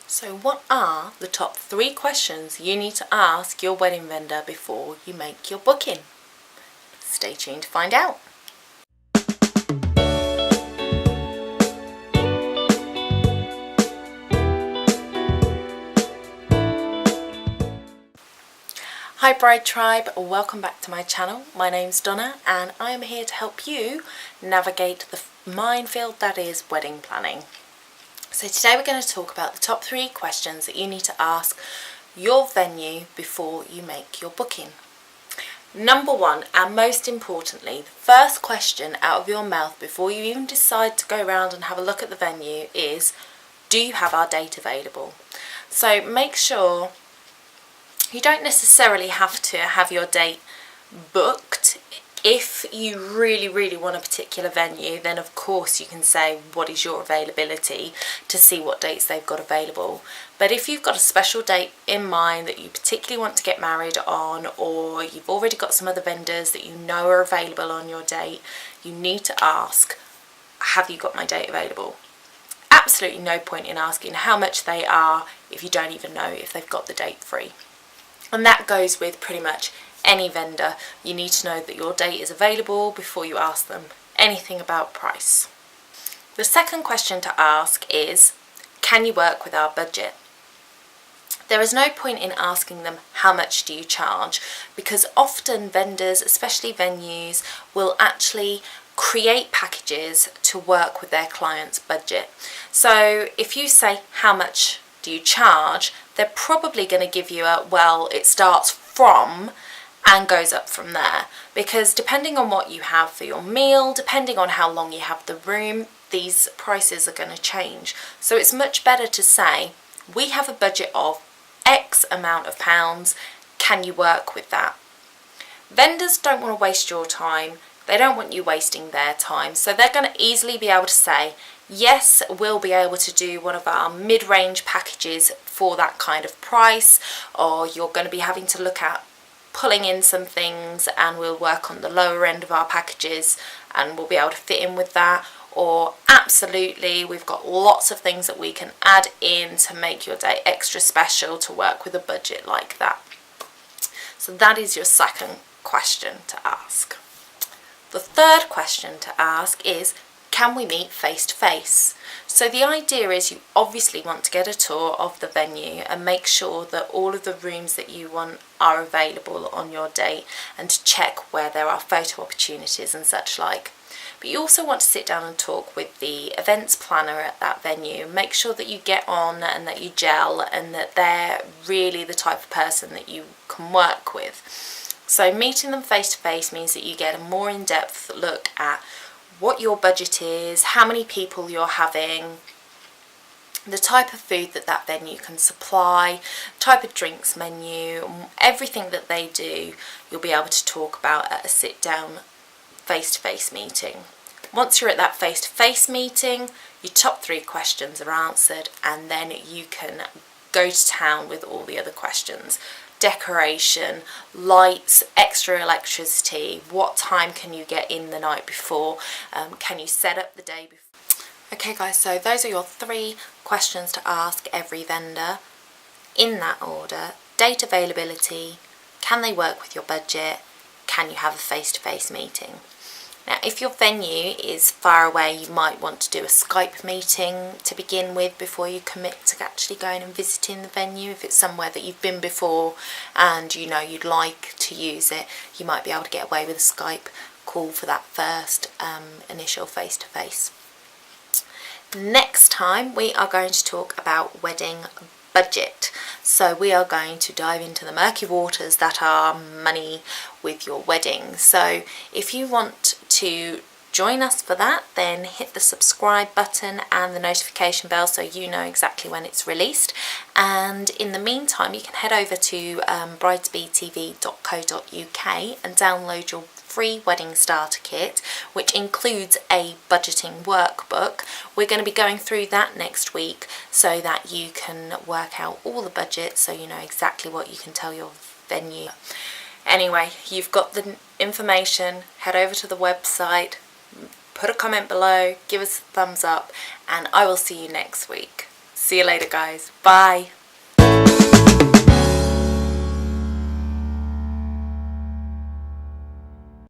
So what are the top 3 questions you need to ask your wedding vendor before you make your booking? Stay tuned to find out. Hi Bride Tribe, welcome back to my channel. My name's Donna and I am here to help you navigate the minefield that is wedding planning. So today we're going to talk about the top 3 questions that you need to ask your venue before you make your booking. Number 1, and most importantly, the first question out of your mouth before you even decide to go around and have a look at the venue is, do you have our date available? So make sure you don't necessarily have to have your date booked. If you really want a particular venue, then of course you can say what is your availability to see what dates they've got available. But if you've got a special date in mind that you particularly want to get married on, or you've already got some other vendors that you know are available on your date, you need to ask, have you got my date available? Absolutely no point in asking how much they are if you don't even know if they've got the date free. And that goes with pretty much any vendor. You need to know that your date is available before you ask them anything about price. The second question to ask is, can you work with our budget? There is no point in asking them how much do you charge, because often vendors, especially venues, will actually create packages to work with their client's budget. So if you say how much do you charge, they're probably going to give you a, well, it starts from and goes up from there, because depending on what you have for your meal, depending on how long you have the room, these prices are going to change. So it's much better to say, we have a budget of X amount of pounds, can you work with that? Vendors don't want to waste your time, they don't want you wasting their time, so they're going to easily be able to say, yes, we'll be able to do one of our mid-range packages for that kind of price, or you're going to be having to look at pulling in some things and we'll work on the lower end of our packages and we'll be able to fit in with that. Or absolutely, we've got lots of things that we can add in to make your day extra special to work with a budget like that. So that is your second question to ask. The third question to ask is, can we meet face to face? So the idea is you obviously want to get a tour of the venue and make sure that all of the rooms that you want are available on your date, and to check where there are photo opportunities and such like. But you also want to sit down and talk with the events planner at that venue, make sure that you get on and that you gel and that they're really the type of person that you can work with. So meeting them face to face means that you get a more in-depth look at what your budget is, how many people you're having, the type of food that that venue can supply, type of drinks menu, everything that they do, you'll be able to talk about at a sit-down face-to-face meeting. Once you're at that face-to-face meeting, your top 3 questions are answered, and then you can go to town with all the other questions. Decoration, lights, extra electricity, what time can you get in the night before, can you set up the day before. Okay guys, so those are your 3 questions to ask every vendor, in that order: date availability, can they work with your budget, can you have a face-to-face meeting. Now if your venue is far away, you might want to do a Skype meeting to begin with before you commit to actually going and visiting the venue. If it's somewhere that you've been before and you know you'd like to use it, you might be able to get away with a Skype call for that first initial face-to-face. Next time we are going to talk about wedding budget. So we are going to dive into the murky waters that are money with your wedding. So if you want to join us for that, then hit the subscribe button and the notification bell so you know exactly when it's released. And in the meantime, you can head over to bridesbetv.co.uk and download your free wedding starter kit, which includes a budgeting workbook. We're going to be going through that next week so that you can work out all the budgets, so you know exactly what you can tell your venue. Anyway, you've got the information. Head over to the website, put a comment below, give us a thumbs up, and I will see you next week. See you later, guys. Bye.